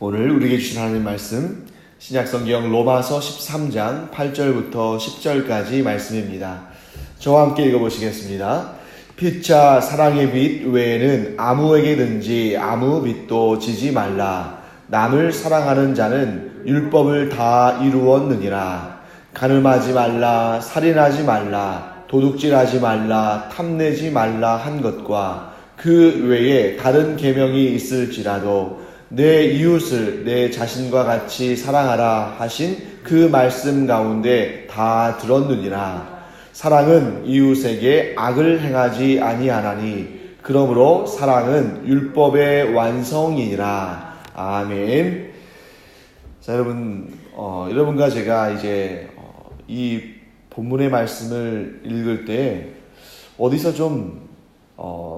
오늘 우리에게 주신 하나님 말씀 신약성경 로마서 13장 8절부터 10절까지 말씀입니다. 저와 함께 읽어보시겠습니다. 피차 사랑의 빛 외에는 아무에게든지 아무 빛도 지지 말라. 남을 사랑하는 자는 율법을 다 이루었느니라. 간음하지 말라, 살인하지 말라, 도둑질하지 말라, 탐내지 말라 한 것과 그 외에 다른 계명이 있을지라도 내 이웃을 내 자신과 같이 사랑하라 하신 그 말씀 가운데 다 들었느니라. 사랑은 이웃에게 악을 행하지 아니하나니 그러므로 사랑은 율법의 완성이니라. 아멘. 자, 여러분과 제가 이제 이 본문의 말씀을 읽을 때 어디서 좀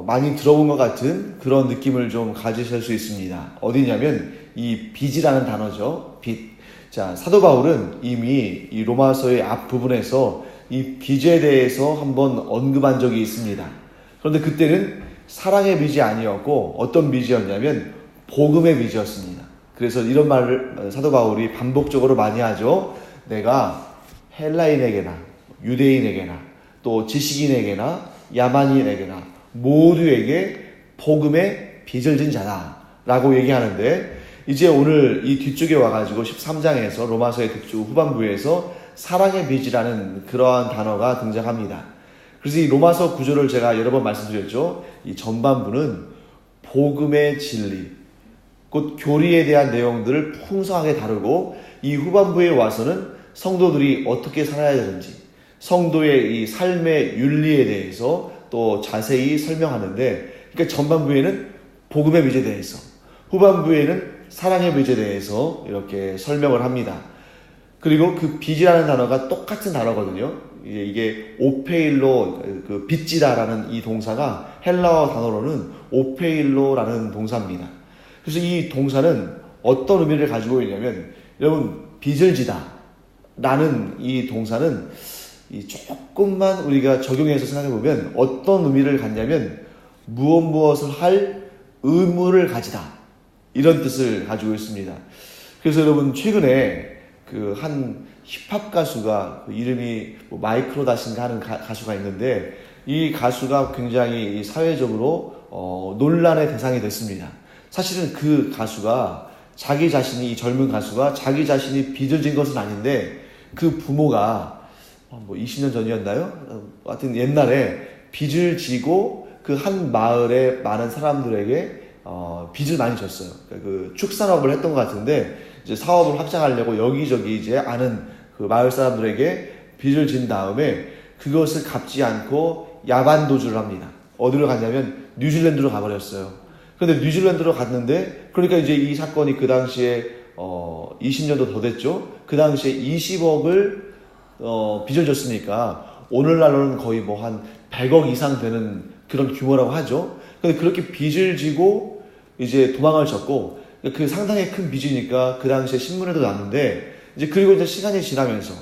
많이 들어본 것 같은 그런 느낌을 좀 가지실 수 있습니다. 어디냐면 이 빚이라는 단어죠. 빚. 자, 사도 바울은 이미 이 로마서의 앞부분에서 이 빚에 대해서 한번 언급한 적이 있습니다. 그런데 그때는 사랑의 빚이 아니었고 어떤 빚이었냐면 복음의 빚이었습니다. 그래서 이런 말을 사도 바울이 반복적으로 많이 하죠. 내가 헬라인에게나 유대인에게나 또 지식인에게나 야만인에게나 모두에게 복음의 빚을 진 자다 라고 얘기하는데, 이제 오늘 이 뒤쪽에 와가지고 13장에서 로마서의 뒤쪽 후반부에서 사랑의 빚이라는 그러한 단어가 등장합니다. 그래서 이 로마서 구조를 제가 여러 번 말씀드렸죠. 이 전반부는 복음의 진리, 곧 교리에 대한 내용들을 풍성하게 다루고, 이 후반부에 와서는 성도들이 어떻게 살아야 되는지, 성도의 이 삶의 윤리에 대해서 또 자세히 설명하는데, 그러니까 전반부에는 복음의 빚에 대해서, 후반부에는 사랑의 빚에 대해서 이렇게 설명을 합니다. 그리고 그 빚이라는 단어가 똑같은 단어거든요. 이게 오페일로, 그 빚지다라는 이 동사가 헬라어 단어로는 오페일로라는 동사입니다. 그래서 이 동사는 어떤 의미를 가지고 있냐면, 여러분, 빚을 지다 라는 이 동사는 조금만 우리가 적용해서 생각해보면 어떤 의미를 갖냐면 무엇을 할 의무를 가지다, 이런 뜻을 가지고 있습니다. 그래서 여러분, 최근에 그 한 힙합 가수가 이름이 마이크로 다신가 하는 가수가 있는데, 이 가수가 굉장히 사회적으로 논란의 대상이 됐습니다. 사실은 그 가수가 자기 자신이, 이 젊은 가수가 자기 자신이 빚을 진 것은 아닌데, 그 부모가 20년 전이었나요? 하여튼 옛날에 빚을 지고 그 한 마을에 많은 사람들에게 빚을 많이 졌어요. 그러니까 그 축산업을 했던 것 같은데, 이제 사업을 확장하려고 여기저기 이제 아는 그 마을 사람들에게 빚을 진 다음에 그것을 갚지 않고 야반 도주를 합니다. 어디로 갔냐면 뉴질랜드로 가버렸어요. 그런데 뉴질랜드로 갔는데, 그러니까 이제 이 사건이 그 당시에 20년도 더 됐죠. 그 당시에 20억을 빚을 졌으니까 오늘날로는 거의 한 100억 이상 되는 그런 규모라고 하죠. 근데 그렇게 빚을 지고 이제 도망을 쳤고, 그 상당히 큰 빚이니까 그 당시에 신문에도 났는데, 이제 그리고 이제 시간이 지나면서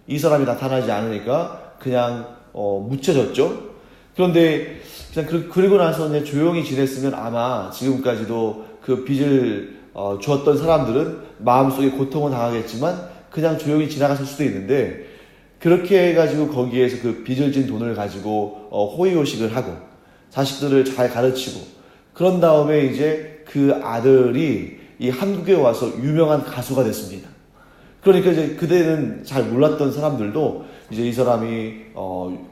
이 사람이 나타나지 않으니까 그냥 묻혀졌죠. 그런데 그냥 그리고 나서 이제 조용히 지냈으면 아마 지금까지도 그 빚을 주었던 사람들은 마음속에 고통을 당하겠지만 그냥 조용히 지나갔을 수도 있는데, 그렇게 해가지고 거기에서 그 빚을 진 돈을 가지고 호의호식을 하고 자식들을 잘 가르치고, 그런 다음에 이제 그 아들이 이 한국에 와서 유명한 가수가 됐습니다. 그러니까 이제 그때는 잘 몰랐던 사람들도 이제 이 사람이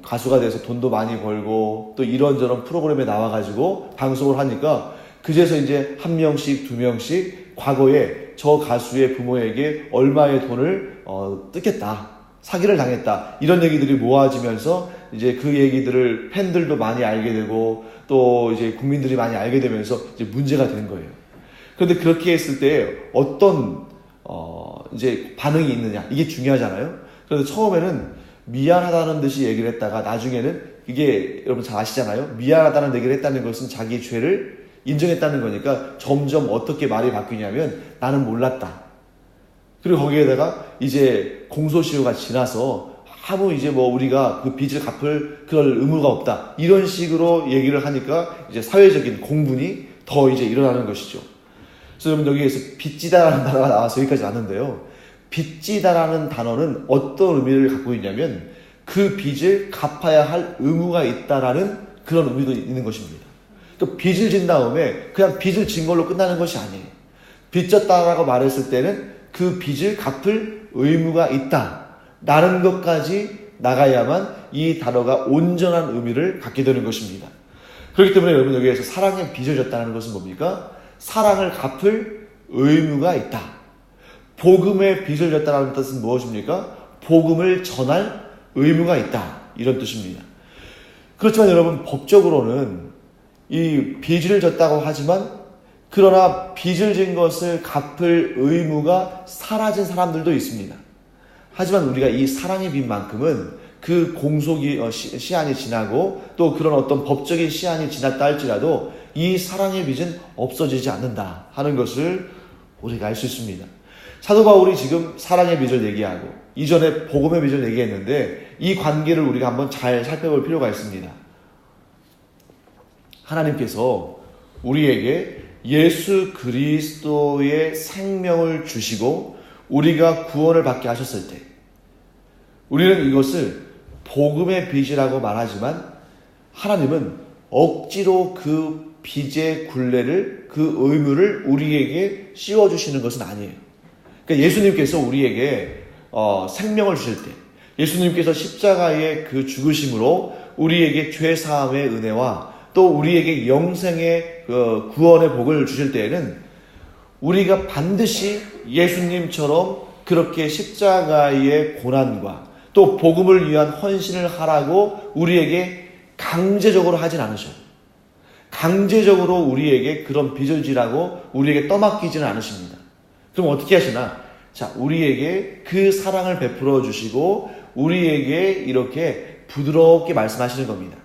가수가 돼서 돈도 많이 벌고 또 이런저런 프로그램에 나와가지고 방송을 하니까 그제서 이제 한 명씩 두 명씩 과거에 저 가수의 부모에게 얼마의 돈을 뜯겼다, 사기를 당했다, 이런 얘기들이 모아지면서 이제 그 얘기들을 팬들도 많이 알게 되고 또 이제 국민들이 많이 알게 되면서 이제 문제가 된 거예요. 그런데 그렇게 했을 때 어떤 이제 반응이 있느냐, 이게 중요하잖아요. 그래서 처음에는 미안하다는 듯이 얘기를 했다가 나중에는, 이게 여러분 잘 아시잖아요. 미안하다는 얘기를 했다는 것은 자기 죄를 인정했다는 거니까 점점 어떻게 말이 바뀌냐면 나는 몰랐다. 그리고 거기에다가 이제 공소시효가 지나서 아무 이제 우리가 그 빚을 갚을 그럴 의무가 없다, 이런 식으로 얘기를 하니까 이제 사회적인 공분이 더 이제 일어나는 것이죠. 그래서 여러분 여기에서 빚지다라는 단어가 나와서 여기까지 왔는데요. 빚지다라는 단어는 어떤 의미를 갖고 있냐면 그 빚을 갚아야 할 의무가 있다라는 그런 의미도 있는 것입니다. 또 빚을 진 다음에 그냥 빚을 진 걸로 끝나는 것이 아니에요. 빚졌다라고 말했을 때는 그 빚을 갚을 의무가 있다라는 것까지 나가야만 이 단어가 온전한 의미를 갖게 되는 것입니다. 그렇기 때문에 여러분 여기에서 사랑에 빚을 졌다는 것은 뭡니까? 사랑을 갚을 의무가 있다. 복음에 빚을 졌다는 뜻은 무엇입니까? 복음을 전할 의무가 있다. 이런 뜻입니다. 그렇지만 여러분 법적으로는 이 빚을 졌다고 하지만 그러나 빚을 진 것을 갚을 의무가 사라진 사람들도 있습니다. 하지만 우리가 이 사랑의 빚만큼은 그 공속이 시한이 지나고 또 그런 어떤 법적인 시한이 지났다 할지라도 이 사랑의 빚은 없어지지 않는다 하는 것을 우리가 알 수 있습니다. 사도 바울이 지금 사랑의 빚을 얘기하고 이전에 복음의 빚을 얘기했는데 이 관계를 우리가 한번 잘 살펴볼 필요가 있습니다. 하나님께서 우리에게 예수 그리스도의 생명을 주시고 우리가 구원을 받게 하셨을 때 우리는 이것을 복음의 빚이라고 말하지만 하나님은 억지로 그 빚의 굴레를 그 의무를 우리에게 씌워주시는 것은 아니에요. 그러니까 예수님께서 우리에게 생명을 주실 때 예수님께서 십자가의 그 죽으심으로 우리에게 죄사함의 은혜와 또 우리에게 영생의 구원의 복을 주실 때에는 우리가 반드시 예수님처럼 그렇게 십자가의 고난과 또 복음을 위한 헌신을 하라고 우리에게 강제적으로 하진 않으셔요. 강제적으로 우리에게 그런 빚을 지라고 우리에게 떠맡기지는 않으십니다. 그럼 어떻게 하시나? 자, 우리에게 그 사랑을 베풀어 주시고 우리에게 이렇게 부드럽게 말씀하시는 겁니다.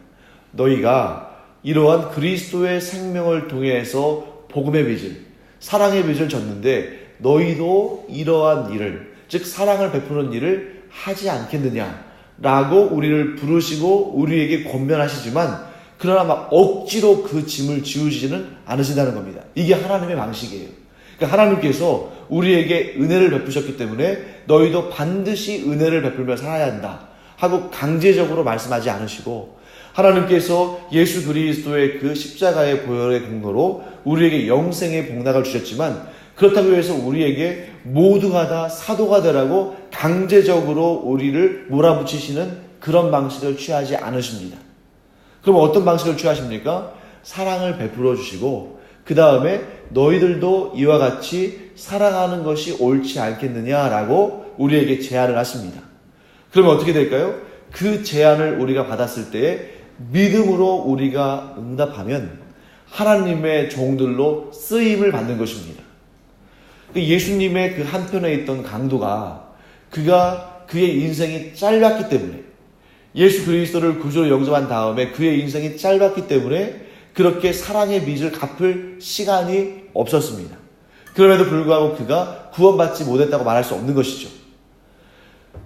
너희가 이러한 그리스도의 생명을 통해서 복음의 빚을, 사랑의 빚을 졌는데 너희도 이러한 일을, 즉 사랑을 베푸는 일을 하지 않겠느냐라고 우리를 부르시고 우리에게 권면하시지만 그러나 막 억지로 그 짐을 지우지는 않으신다는 겁니다. 이게 하나님의 방식이에요. 그러니까 하나님께서 우리에게 은혜를 베푸셨기 때문에 너희도 반드시 은혜를 베풀며 살아야 한다 하고 강제적으로 말씀하지 않으시고 하나님께서 예수 그리스도의 그 십자가의 보혈의 공로로 우리에게 영생의 복락을 주셨지만 그렇다고 해서 우리에게 모두가 다 사도가 되라고 강제적으로 우리를 몰아붙이시는 그런 방식을 취하지 않으십니다. 그럼 어떤 방식을 취하십니까? 사랑을 베풀어 주시고 그 다음에 너희들도 이와 같이 살아가는 것이 옳지 않겠느냐라고 우리에게 제안을 하십니다. 그러면 어떻게 될까요? 그 제안을 우리가 받았을 때에 믿음으로 우리가 응답하면 하나님의 종들로 쓰임을 받는 것입니다. 예수님의 그 한편에 있던 강도가 그의 인생이 짧았기 때문에 예수 그리스도를 구주로 영접한 다음에 그의 인생이 짧았기 때문에 그렇게 사랑의 빚을 갚을 시간이 없었습니다. 그럼에도 불구하고 그가 구원받지 못했다고 말할 수 없는 것이죠.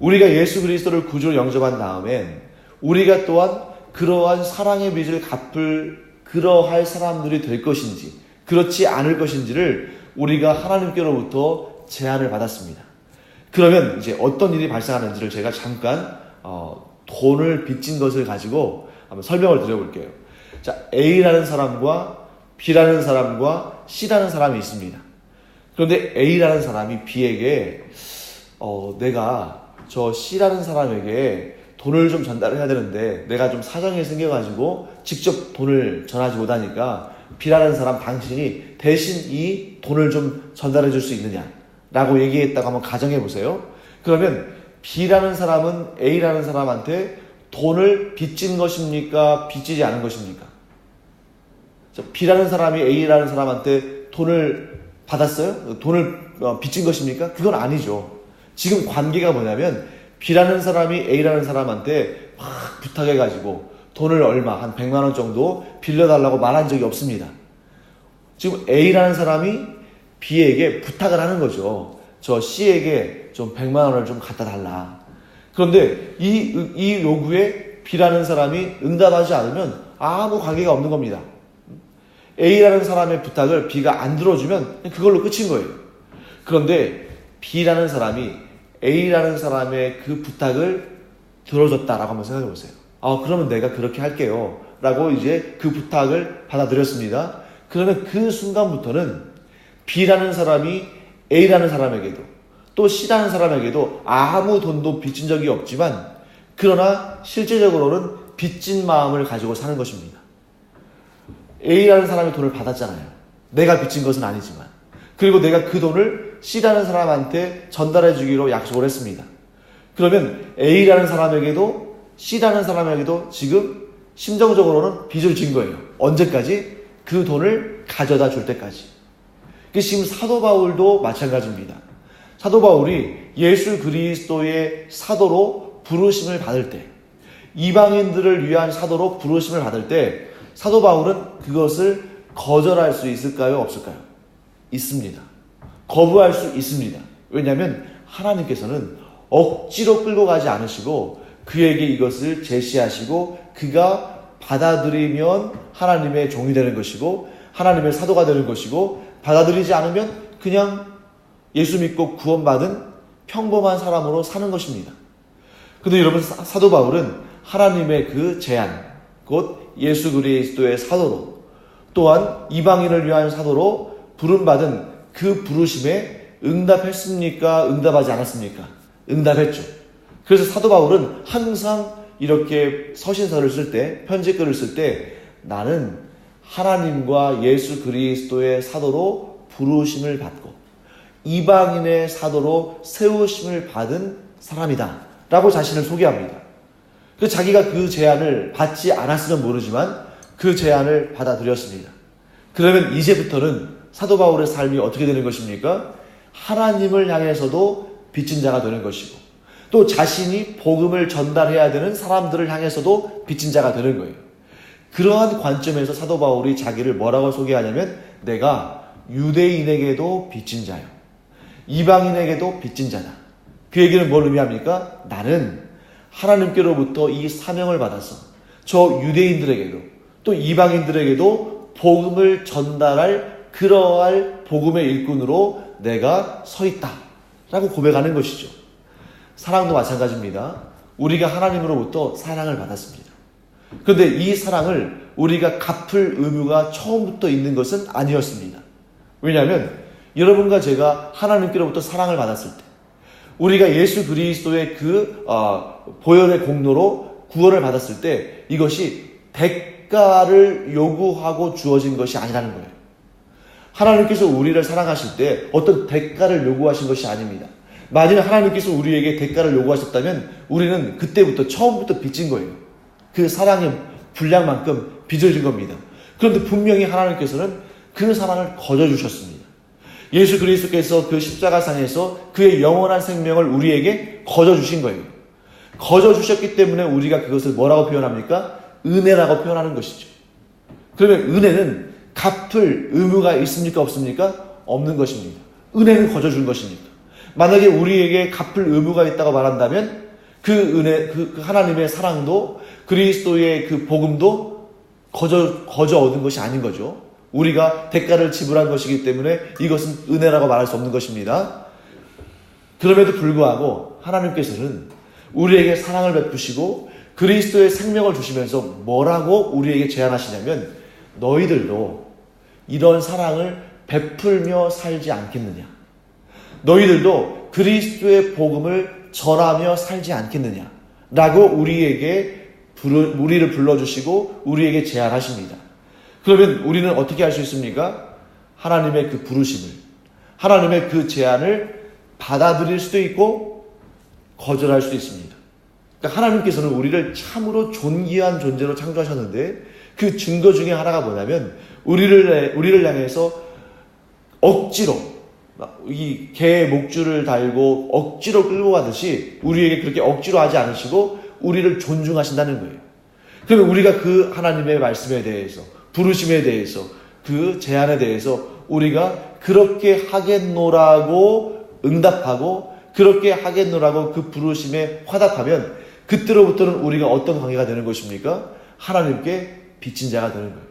우리가 예수 그리스도를 구주로 영접한 다음엔 우리가 또한 그러한 사랑의 빚을 갚을 그러할 사람들이 될 것인지 그렇지 않을 것인지를 우리가 하나님께로부터 제안을 받았습니다. 그러면 이제 어떤 일이 발생하는지를 제가 잠깐 돈을 빚진 것을 가지고 한번 설명을 드려볼게요. 자, A라는 사람과 B라는 사람과 C라는 사람이 있습니다. 그런데 A라는 사람이 B에게 내가 저 C라는 사람에게 돈을 좀 전달해야 되는데 내가 좀 사정이 생겨가지고 직접 돈을 전하지 못하니까 B라는 사람 당신이 대신 이 돈을 좀 전달해 줄 수 있느냐 라고 얘기했다고 한번 가정해 보세요. 그러면 B라는 사람은 A라는 사람한테 돈을 빚진 것입니까? 빚지지 않은 것입니까? B라는 사람이 A라는 사람한테 돈을 받았어요? 돈을 빚진 것입니까? 그건 아니죠. 지금 관계가 뭐냐면 B라는 사람이 A라는 사람한테 막 부탁해가지고 돈을 얼마, 한 100만 원 정도 빌려달라고 말한 적이 없습니다. 지금 A라는 사람이 B에게 부탁을 하는 거죠. 저 C에게 좀 100만 원을 좀 갖다 달라. 그런데 이 요구에 B라는 사람이 응답하지 않으면 아무 관계가 없는 겁니다. A라는 사람의 부탁을 B가 안 들어주면 그걸로 끝인 거예요. 그런데 B라는 사람이 A라는 사람의 그 부탁을 들어줬다라고 한번 생각해 보세요. 그러면 내가 그렇게 할게요. 라고 이제 그 부탁을 받아들였습니다. 그러면 그 순간부터는 B라는 사람이 A라는 사람에게도 또 C라는 사람에게도 아무 돈도 빚진 적이 없지만 그러나 실제적으로는 빚진 마음을 가지고 사는 것입니다. A라는 사람이 돈을 받았잖아요. 내가 빚진 것은 아니지만. 그리고 내가 그 돈을 C라는 사람한테 전달해 주기로 약속을 했습니다. 그러면 A라는 사람에게도 C라는 사람에게도 지금 심정적으로는 빚을 진 거예요. 언제까지? 그 돈을 가져다 줄 때까지. 지금 사도 바울도 마찬가지입니다. 사도 바울이 예수 그리스도의 사도로 부르심을 받을 때, 이방인들을 위한 사도로 부르심을 받을 때 사도 바울은 그것을 거절할 수 있을까요? 없을까요? 있습니다. 거부할 수 있습니다. 왜냐하면 하나님께서는 억지로 끌고 가지 않으시고 그에게 이것을 제시하시고 그가 받아들이면 하나님의 종이 되는 것이고 하나님의 사도가 되는 것이고 받아들이지 않으면 그냥 예수 믿고 구원받은 평범한 사람으로 사는 것입니다. 근데 여러분, 사도 바울은 하나님의 그 제안, 곧 예수 그리스도의 사도로 또한 이방인을 위한 사도로 부름받은 그 부르심에 응답했습니까? 응답하지 않았습니까? 응답했죠. 그래서 사도 바울은 항상 이렇게 서신서를 쓸 때, 편지글을 쓸 때 나는 하나님과 예수 그리스도의 사도로 부르심을 받고 이방인의 사도로 세우심을 받은 사람이다 라고 자신을 소개합니다. 자기가 그 제안을 받지 않았으면 모르지만 그 제안을 받아들였습니다. 그러면 이제부터는 사도 바울의 삶이 어떻게 되는 것입니까? 하나님을 향해서도 빚진 자가 되는 것이고 또 자신이 복음을 전달해야 되는 사람들을 향해서도 빚진 자가 되는 거예요. 그러한 관점에서 사도 바울이 자기를 뭐라고 소개하냐면 내가 유대인에게도 빚진 자요. 이방인에게도 빚진 자다. 그 얘기는 뭘 의미합니까? 나는 하나님께로부터 이 사명을 받아서 저 유대인들에게도 또 이방인들에게도 복음을 전달할 그러할 복음의 일꾼으로 내가 서 있다 라고 고백하는 것이죠. 사랑도 마찬가지입니다. 우리가 하나님으로부터 사랑을 받았습니다. 그런데 이 사랑을 우리가 갚을 의무가 처음부터 있는 것은 아니었습니다. 왜냐하면 여러분과 제가 하나님께로부터 사랑을 받았을 때 우리가 예수 그리스도의 그 보혈의 공로로 구원을 받았을 때 이것이 대가를 요구하고 주어진 것이 아니라는 거예요. 하나님께서 우리를 사랑하실 때 어떤 대가를 요구하신 것이 아닙니다. 만일 하나님께서 우리에게 대가를 요구하셨다면 우리는 그때부터 처음부터 빚진 거예요. 그 사랑의 분량만큼 빚을 진 겁니다. 그런데 분명히 하나님께서는 그 사랑을 거저주셨습니다. 예수 그리스도께서 그 십자가상에서 그의 영원한 생명을 우리에게 거저주신 거예요. 거저주셨기 때문에 우리가 그것을 뭐라고 표현합니까? 은혜라고 표현하는 것이죠. 그러면 은혜는 갚을 의무가 있습니까? 없습니까? 없는 것입니다. 은혜는 거저준 것입니다. 만약에 우리에게 갚을 의무가 있다고 말한다면 그 은혜, 그 하나님의 사랑도 그리스도의 그 복음도 거저 얻은 것이 아닌 거죠. 우리가 대가를 지불한 것이기 때문에 이것은 은혜라고 말할 수 없는 것입니다. 그럼에도 불구하고 하나님께서는 우리에게 사랑을 베푸시고 그리스도의 생명을 주시면서 뭐라고 우리에게 제안하시냐면 너희들도 이런 사랑을 베풀며 살지 않겠느냐. 너희들도 그리스도의 복음을 전하며 살지 않겠느냐 라고 우리를 불러주시고 우리에게 제안하십니다. 그러면 우리는 어떻게 할 수 있습니까? 하나님의 그 부르심을, 하나님의 그 제안을 받아들일 수도 있고 거절할 수도 있습니다. 그러니까 하나님께서는 우리를 참으로 존귀한 존재로 창조하셨는데 그 증거 중에 하나가 뭐냐면 우리를 향해서 억지로 이 개의 목줄을 달고 억지로 끌고 가듯이 우리에게 그렇게 억지로 하지 않으시고 우리를 존중하신다는 거예요. 그러면 우리가 그 하나님의 말씀에 대해서 부르심에 대해서 그 제안에 대해서 우리가 그렇게 하겠노라고 응답하고 그렇게 하겠노라고 그 부르심에 화답하면 그때로부터는 우리가 어떤 관계가 되는 것입니까? 하나님께 빚진 자가 되는 거예요.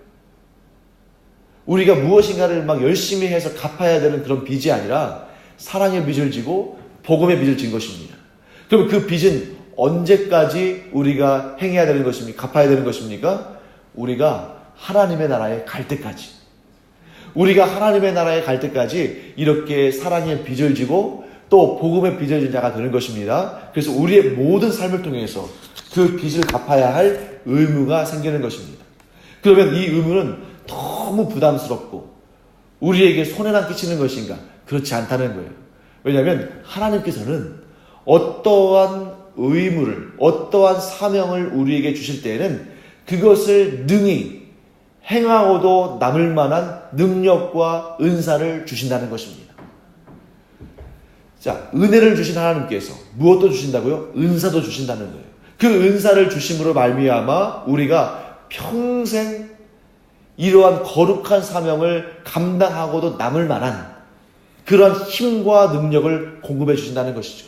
우리가 무엇인가를 막 열심히 해서 갚아야 되는 그런 빚이 아니라 사랑의 빚을 지고 복음의 빚을 진 것입니다. 그럼 그 빚은 언제까지 우리가 행해야 되는 것입니까? 갚아야 되는 것입니까? 우리가 하나님의 나라에 갈 때까지. 우리가 하나님의 나라에 갈 때까지 이렇게 사랑의 빚을 지고 또 복음의 빚을 진 자가 되는 것입니다. 그래서 우리의 모든 삶을 통해서 그 빚을 갚아야 할 의무가 생기는 것입니다. 그러면 이 의무는 너무 부담스럽고 우리에게 손해만 끼치는 것인가? 그렇지 않다는 거예요. 왜냐하면 하나님께서는 어떠한 의무를, 어떠한 사명을 우리에게 주실 때에는 그것을 능히 행하고도 남을 만한 능력과 은사를 주신다는 것입니다. 자, 은혜를 주신 하나님께서 무엇도 주신다고요? 은사도 주신다는 거예요. 그 은사를 주심으로 말미암아 우리가 평생 이러한 거룩한 사명을 감당하고도 남을 만한 그런 힘과 능력을 공급해 주신다는 것이죠.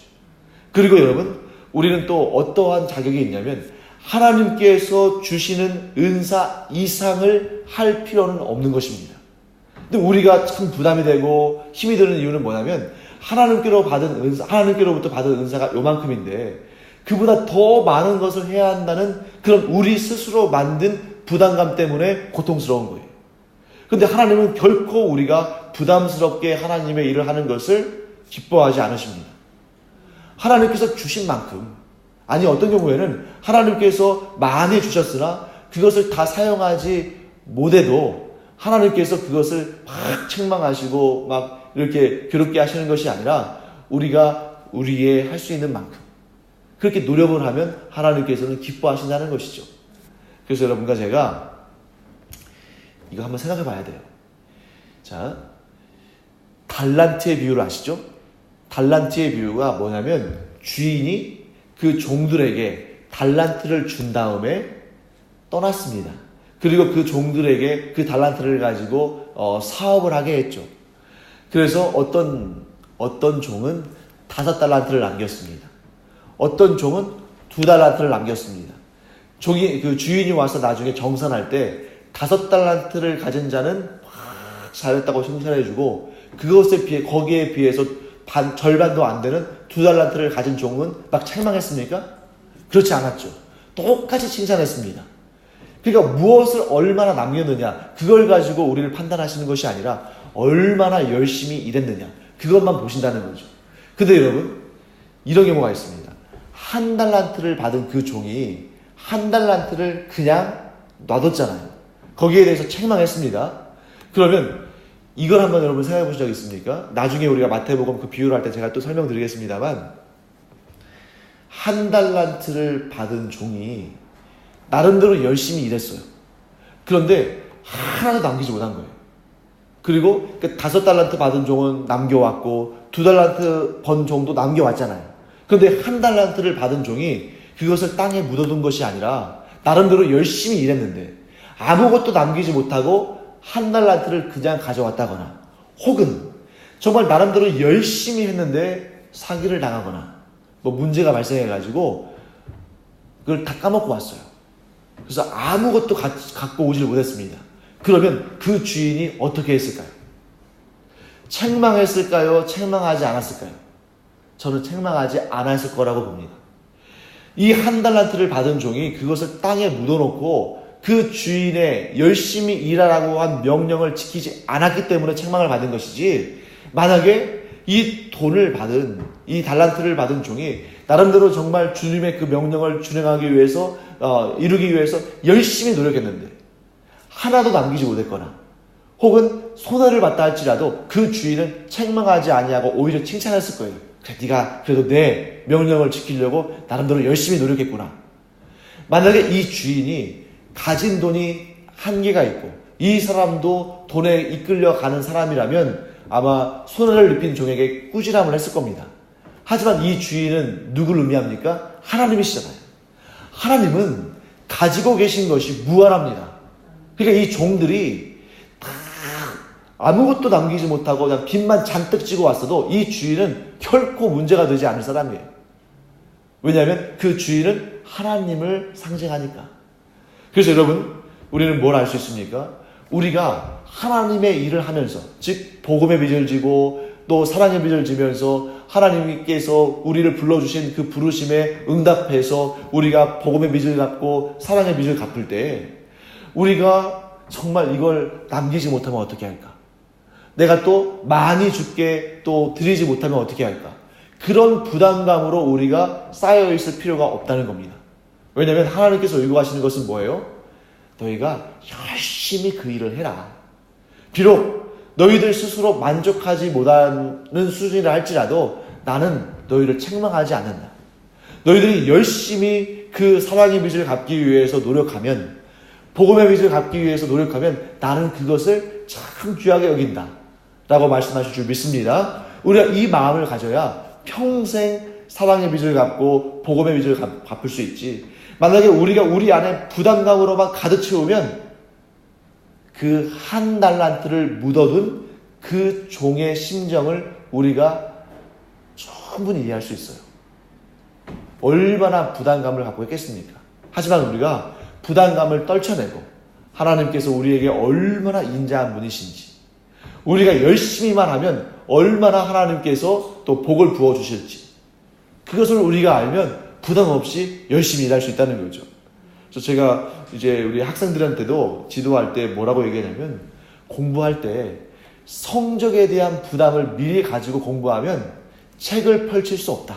그리고 여러분, 우리는 또 어떠한 자격이 있냐면 하나님께서 주시는 은사 이상을 할 필요는 없는 것입니다. 근데 우리가 참 부담이 되고 힘이 드는 이유는 뭐냐면 하나님께로부터 받은 은사가 요만큼인데 그보다 더 많은 것을 해야 한다는 그런 우리 스스로 만든 부담감 때문에 고통스러운 거예요. 그런데 하나님은 결코 우리가 부담스럽게 하나님의 일을 하는 것을 기뻐하지 않으십니다. 하나님께서 주신 만큼, 아니 어떤 경우에는 하나님께서 많이 주셨으나 그것을 다 사용하지 못해도 하나님께서 그것을 막 책망하시고 막 이렇게 괴롭게 하시는 것이 아니라 우리가 우리의 할 수 있는 만큼 그렇게 노력을 하면 하나님께서는 기뻐하신다는 것이죠. 그래서 여러분과 제가 이거 한번 생각해 봐야 돼요. 자, 달란트의 비유를 아시죠? 달란트의 비유가 뭐냐면 주인이 그 종들에게 달란트를 준 다음에 떠났습니다. 그리고 그 종들에게 그 달란트를 가지고 사업을 하게 했죠. 그래서 어떤 종은 5달란트를 남겼습니다. 어떤 종은 2달란트를 남겼습니다. 그 주인이 와서 나중에 정산할 때 5달란트를 가진 자는 잘했다고 칭찬해주고 거기에 비해서 절반도 안 되는 2달란트를 가진 종은 막 책망했습니까? 그렇지 않았죠. 똑같이 칭찬했습니다. 그러니까 무엇을 얼마나 남겼느냐 그걸 가지고 우리를 판단하시는 것이 아니라 얼마나 열심히 일했느냐 그것만 보신다는 거죠. 근데 여러분 이런 경우가 있습니다. 1달란트를 받은 그 종이 1달란트를 그냥 놔뒀잖아요. 거기에 대해서 책망했습니다. 그러면 이걸 한번 여러분 생각해 보신 적 있습니까? 나중에 우리가 마태복음 그 비유를 할 때 제가 또 설명드리겠습니다만 1달란트를 받은 종이 나름대로 열심히 일했어요. 그런데 하나도 남기지 못한 거예요. 그리고 5달란트 받은 종은 남겨왔고 2달란트 번 종도 남겨왔잖아요. 그런데 1달란트를 받은 종이 그것을 땅에 묻어둔 것이 아니라 나름대로 열심히 일했는데 아무것도 남기지 못하고 1달란트를 그냥 가져왔다거나 혹은 정말 나름대로 열심히 했는데 사기를 당하거나 뭐 문제가 발생해가지고 그걸 다 까먹고 왔어요. 그래서 아무것도 갖고 오질 못했습니다. 그러면 그 주인이 어떻게 했을까요? 책망했을까요? 책망하지 않았을까요? 저는 책망하지 않았을 거라고 봅니다. 이 1달란트를 받은 종이 그것을 땅에 묻어놓고 그 주인의 열심히 일하라고 한 명령을 지키지 않았기 때문에 책망을 받은 것이지, 만약에 이 돈을 받은, 이 달란트를 받은 종이 나름대로 정말 주님의 그 명령을 준행하기 위해서 이루기 위해서 열심히 노력했는데 하나도 남기지 못했거나 혹은 손해를 봤다 할지라도 그 주인은 책망하지 아니하고 오히려 칭찬했을 거예요. 그래, 네가 그래도 내 명령을 지키려고 나름대로 열심히 노력했구나. 만약에 이 주인이 가진 돈이 한계가 있고 이 사람도 돈에 이끌려가는 사람이라면 아마 손해를 입힌 종에게 꾸지람을 했을 겁니다. 하지만 이 주인은 누구를 의미합니까? 하나님이시잖아요. 하나님은 가지고 계신 것이 무한합니다. 그러니까 이 종들이 다 아무것도 남기지 못하고 그냥 빚만 잔뜩 지고 왔어도 이 주인은 결코 문제가 되지 않을 사람이에요. 왜냐하면 그 주인은 하나님을 상징하니까. 그래서 여러분, 우리는 뭘 알 수 있습니까? 우리가 하나님의 일을 하면서, 즉 복음의 빚을 지고 또 사랑의 빚을 지면서 하나님께서 우리를 불러주신 그 부르심에 응답해서 우리가 복음의 빚을 갚고 사랑의 빚을 갚을 때 우리가 정말 이걸 남기지 못하면 어떻게 할까? 내가 또 많이 줄게 또 드리지 못하면 어떻게 할까? 그런 부담감으로 우리가 쌓여있을 필요가 없다는 겁니다. 왜냐하면 하나님께서 요구하시는 것은 뭐예요? 너희가 열심히 그 일을 해라. 비록 너희들 스스로 만족하지 못하는 수준이라 할지라도 나는 너희를 책망하지 않는다. 너희들이 열심히 그 사랑의 빚을 갚기 위해서 노력하면, 복음의 빚을 갚기 위해서 노력하면 나는 그것을 참 귀하게 여긴다 라고 말씀하실 줄 믿습니다. 우리가 이 마음을 가져야 평생 사랑의 빚을 갚고 복음의 빚을 갚을 수 있지. 만약에 우리가 우리 안에 부담감으로만 가득 채우면 그 한 달란트를 묻어둔 그 종의 심정을 우리가 충분히 이해할 수 있어요. 얼마나 부담감을 갖고 있겠습니까? 하지만 우리가 부담감을 떨쳐내고 하나님께서 우리에게 얼마나 인자한 분이신지, 우리가 열심히만 하면 얼마나 하나님께서 또 복을 부어주실지, 그것을 우리가 알면 부담 없이 열심히 일할 수 있다는 거죠. 그래서 제가 이제 우리 학생들한테도 지도할 때 뭐라고 얘기하냐면, 공부할 때 성적에 대한 부담을 미리 가지고 공부하면 책을 펼칠 수 없다.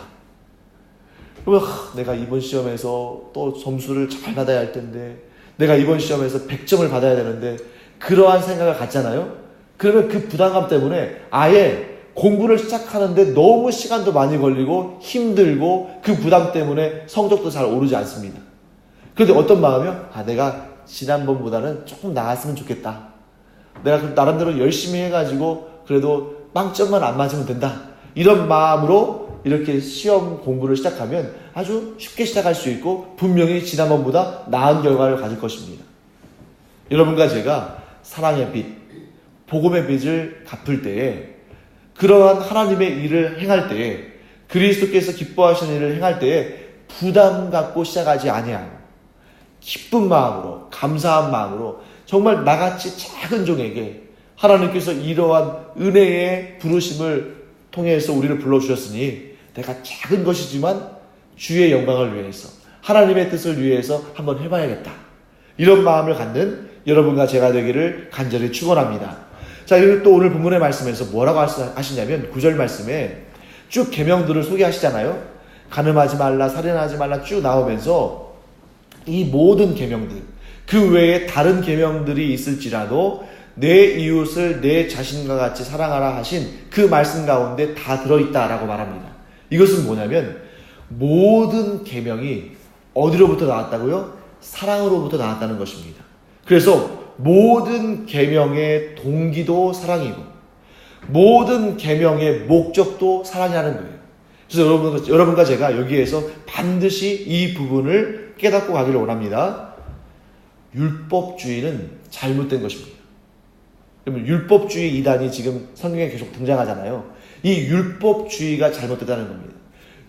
그러면 내가 이번 시험에서 또 점수를 잘 받아야 할 텐데, 내가 이번 시험에서 100점을 받아야 되는데, 그러한 생각을 갖잖아요. 그러면 그 부담감 때문에 아예 공부를 시작하는데 너무 시간도 많이 걸리고 힘들고 그 부담 때문에 성적도 잘 오르지 않습니다. 그런데 어떤 마음이요? 내가 지난번보다는 조금 나았으면 좋겠다. 내가 나름대로 열심히 해가지고 그래도 빵점만 안 맞으면 된다. 이런 마음으로 이렇게 시험 공부를 시작하면 아주 쉽게 시작할 수 있고 분명히 지난번보다 나은 결과를 가질 것입니다. 여러분과 제가 사랑의 빚, 복음의 빚을 갚을 때에, 그러한 하나님의 일을 행할 때에, 그리스도께서 기뻐하시는 일을 행할 때에 부담 갖고 시작하지 아니하고 기쁜 마음으로, 감사한 마음으로 정말 나같이 작은 종에게 하나님께서 이러한 은혜의 부르심을 통해서 우리를 불러주셨으니 내가 작은 것이지만 주의 영광을 위해서, 하나님의 뜻을 위해서 한번 해봐야겠다, 이런 마음을 갖는 여러분과 제가 되기를 간절히 축원합니다. 자, 그리고 또 오늘 본문의 말씀에서 뭐라고 하시냐면 9절 말씀에 쭉 계명들을 소개하시잖아요. 간음하지 말라, 살인하지 말라 쭉 나오면서 이 모든 계명들, 그 외에 다른 계명들이 있을지라도 내 이웃을 내 자신과 같이 사랑하라 하신 그 말씀 가운데 다 들어있다라고 말합니다. 이것은 뭐냐면 모든 계명이 어디로부터 나왔다고요? 사랑으로부터 나왔다는 것입니다. 그래서 모든 계명의 동기도 사랑이고 모든 계명의 목적도 사랑이라는 거예요. 그래서 여러분과 제가 여기에서 반드시 이 부분을 깨닫고 가기를 원합니다. 율법주의는 잘못된 것입니다. 그러면 율법주의 이단이 지금 성경에 계속 등장하잖아요. 이 율법주의가 잘못됐다는 겁니다.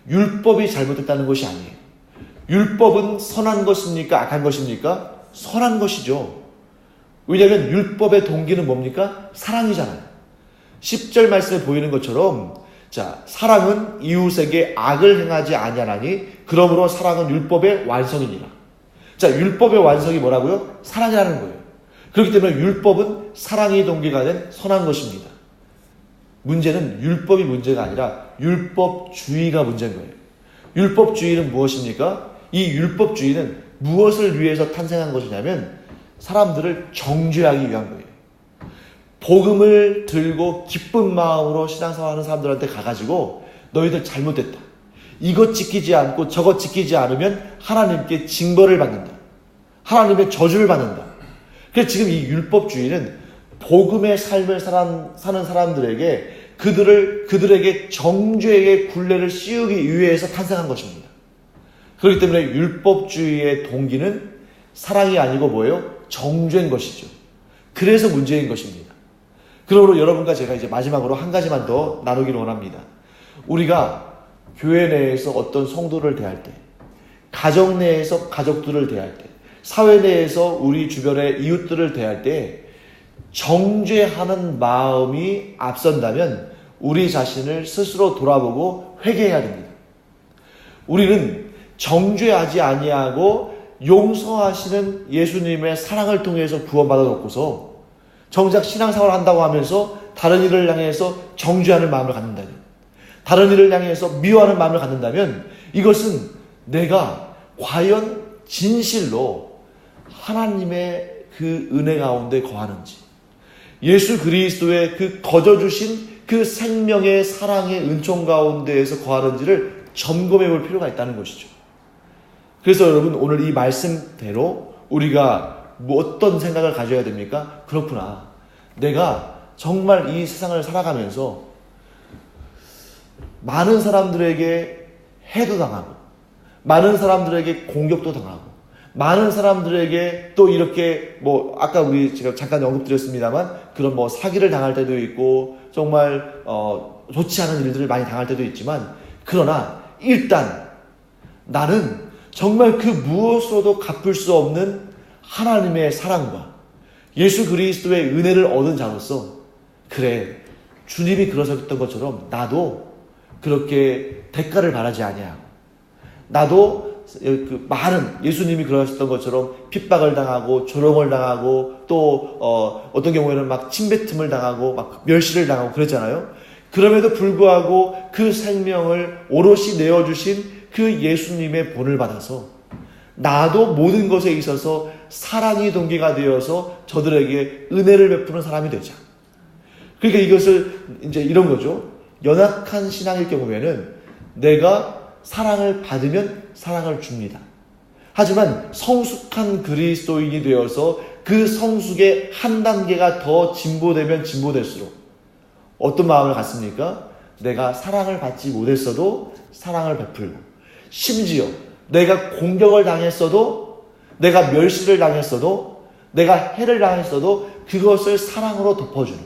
율법이 잘못됐다는 것이 아니에요. 율법은 선한 것입니까? 악한 것입니까? 선한 것이죠. 왜냐하면 율법의 동기는 뭡니까? 사랑이잖아요. 10절 말씀에 보이는 것처럼, 자, 사랑은 이웃에게 악을 행하지 아니하나니 그러므로 사랑은 율법의 완성이니라. 자, 율법의 완성이 뭐라고요? 사랑이라는 거예요. 그렇기 때문에 율법은 사랑이 동기가 된 선한 것입니다. 문제는 율법이 문제가 아니라 율법주의가 문제인 거예요. 율법주의는 무엇입니까? 이 율법주의는 무엇을 위해서 탄생한 것이냐면 사람들을 정죄하기 위한 거예요. 복음을 들고 기쁜 마음으로 신앙생활하는 사람들한테 가가지고 너희들 잘못됐다, 이것 지키지 않고 저것 지키지 않으면 하나님께 징벌을 받는다, 하나님의 저주를 받는다. 그래서 지금 이 율법주의는 복음의 삶을 사는 사람들에게 그들에게 정죄의 굴레를 씌우기 위해서 탄생한 것입니다. 그렇기 때문에 율법주의의 동기는 사랑이 아니고 뭐예요? 정죄인 것이죠. 그래서 문제인 것입니다. 그러므로 여러분과 제가 이제 마지막으로 한 가지만 더 나누기를 원합니다. 우리가 교회 내에서 어떤 성도를 대할 때, 가정 내에서 가족들을 대할 때, 사회 내에서 우리 주변의 이웃들을 대할 때 정죄하는 마음이 앞선다면 우리 자신을 스스로 돌아보고 회개해야 됩니다. 우리는 정죄하지 아니하고 용서하시는 예수님의 사랑을 통해서 구원받아 놓고서 정작 신앙생활을 한다고 하면서 다른 이를 향해서 정죄하는 마음을 갖는다면, 다른 이를 향해서 미워하는 마음을 갖는다면 이것은 내가 과연 진실로 하나님의 그 은혜 가운데 거하는지, 예수 그리스도의 그 거저주신 그 생명의 사랑의 은총 가운데에서 거하는지를 점검해 볼 필요가 있다는 것이죠. 그래서 여러분, 오늘 이 말씀대로 우리가 어떤 생각을 가져야 됩니까? 그렇구나, 내가 정말 이 세상을 살아가면서 많은 사람들에게 해도 당하고, 많은 사람들에게 공격도 당하고, 많은 사람들에게 또 이렇게 아까 우리 제가 잠깐 언급드렸습니다만 그런 사기를 당할 때도 있고 정말 좋지 않은 일들을 많이 당할 때도 있지만, 그러나 일단 나는 정말 그 무엇으로도 갚을 수 없는 하나님의 사랑과 예수 그리스도의 은혜를 얻은 자로서, 그래, 주님이 그러셨던 것처럼 나도 그렇게 대가를 바라지 아니하고, 나도 그 많은 예수님이 그러셨던 것처럼 핍박을 당하고 조롱을 당하고 또 어떤 경우에는 막 침뱉음을 당하고 막 멸시를 당하고 그랬잖아요. 그럼에도 불구하고 그 생명을 오롯이 내어주신 그 예수님의 본을 받아서 나도 모든 것에 있어서 사랑이 동기가 되어서 저들에게 은혜를 베푸는 사람이 되자. 그러니까 이것을 이제 이런 거죠. 연약한 신앙일 경우에는 내가 사랑을 받으면 사랑을 줍니다. 하지만 성숙한 그리스도인이 되어서 그 성숙의 한 단계가 더 진보되면 진보될수록 어떤 마음을 갖습니까? 내가 사랑을 받지 못했어도 사랑을 베풀고, 심지어 내가 공격을 당했어도, 내가 멸시를 당했어도, 내가 해를 당했어도 그것을 사랑으로 덮어주는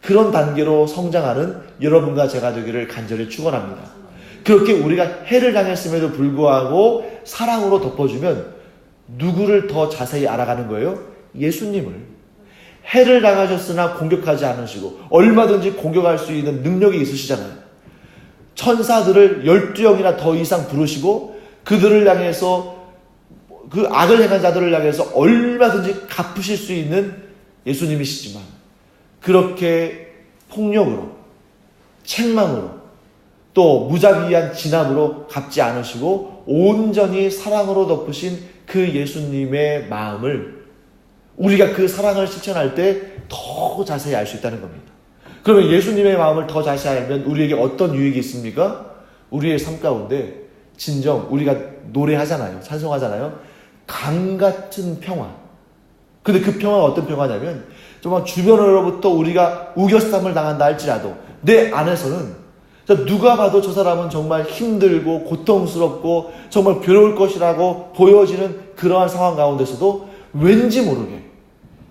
그런 단계로 성장하는 여러분과 제가 되기를 간절히 축원합니다. 그렇게 우리가 해를 당했음에도 불구하고 사랑으로 덮어주면 누구를 더 자세히 알아가는 거예요? 예수님을. 해를 당하셨으나 공격하지 않으시고 얼마든지 공격할 수 있는 능력이 있으시잖아요. 천사들을 12영이나 더 이상 부르시고 그들을 향해서, 그 악을 행한 자들을 향해서 얼마든지 갚으실 수 있는 예수님이시지만 그렇게 폭력으로, 책망으로, 또 무자비한 진압으로 갚지 않으시고 온전히 사랑으로 덮으신 그 예수님의 마음을 우리가 그 사랑을 실천할 때 더 자세히 알 수 있다는 겁니다. 그러면 예수님의 마음을 더 자세히 알면 우리에게 어떤 유익이 있습니까? 우리의 삶 가운데 진정 우리가 노래하잖아요. 찬송하잖아요. 강 같은 평화. 근데 그 평화가 어떤 평화냐면 정말 주변으로부터 우리가 우겨쌈을 당한다 할지라도 내 안에서는 누가 봐도 저 사람은 정말 힘들고 고통스럽고 정말 괴로울 것이라고 보여지는 그러한 상황 가운데서도 왠지 모르게,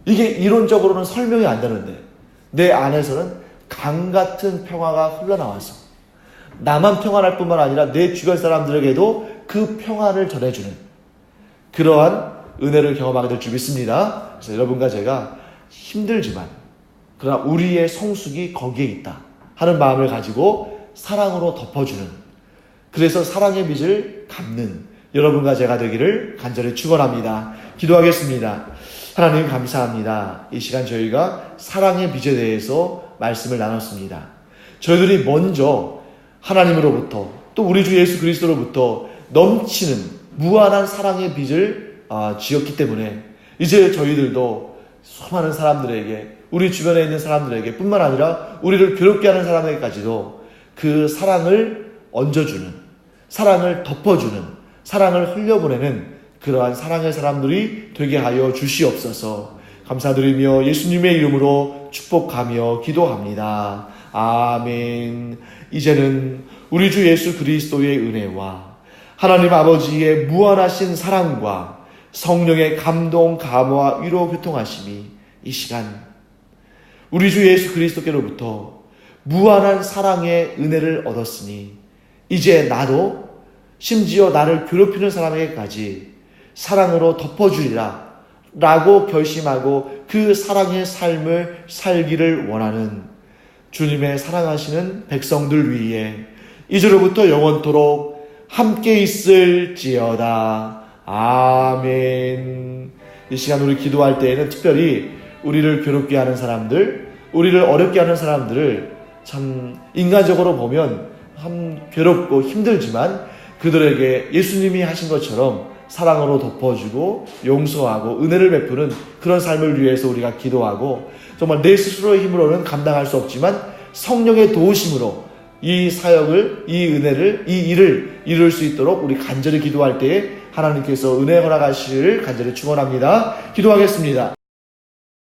이게 이론적으로는 설명이 안 되는데 내 안에서는 강 같은 평화가 흘러나와서 나만 평안할 뿐만 아니라 내 주변 사람들에게도 그 평안을 전해주는 그러한 은혜를 경험하게 될 줄 믿습니다. 그래서 여러분과 제가 힘들지만 그러나 우리의 성숙이 거기에 있다 하는 마음을 가지고 사랑으로 덮어주는, 그래서 사랑의 빚을 갚는 여러분과 제가 되기를 간절히 축원합니다. 기도하겠습니다. 하나님 감사합니다. 이 시간 저희가 사랑의 빚에 대해서 말씀을 나눴습니다. 저희들이 먼저 하나님으로부터 또 우리 주 예수 그리스도로부터 넘치는 무한한 사랑의 빚을 지었기 때문에 이제 저희들도 수많은 사람들에게, 우리 주변에 있는 사람들에게 뿐만 아니라 우리를 괴롭게 하는 사람에게까지도 그 사랑을 얹어주는, 사랑을 덮어주는, 사랑을 흘려보내는 그러한 사랑의 사람들이 되게 하여 주시옵소서. 감사드리며 예수님의 이름으로 축복하며 기도합니다. 아멘. 이제는 우리 주 예수 그리스도의 은혜와 하나님 아버지의 무한하신 사랑과 성령의 감동, 감화, 위로, 교통하심이 이 시간 우리 주 예수 그리스도께로부터 무한한 사랑의 은혜를 얻었으니 이제 나도 심지어 나를 괴롭히는 사람에게까지 사랑으로 덮어주리라 라고 결심하고 그 사랑의 삶을 살기를 원하는 주님의 사랑하시는 백성들 위에 이제로부터 영원토록 함께 있을지어다. 아멘. 이 시간 우리 기도할 때에는 특별히 우리를 괴롭게 하는 사람들, 우리를 어렵게 하는 사람들을 참 인간적으로 보면 참 괴롭고 힘들지만 그들에게 예수님이 하신 것처럼 사랑으로 덮어주고 용서하고 은혜를 베푸는 그런 삶을 위해서 우리가 기도하고 정말 내 스스로의 힘으로는 감당할 수 없지만 성령의 도우심으로 이 사역을, 이 은혜를, 이 일을 이룰 수 있도록 우리 간절히 기도할 때에 하나님께서 은혜 허락하시기를 간절히 축원합니다. 기도하겠습니다.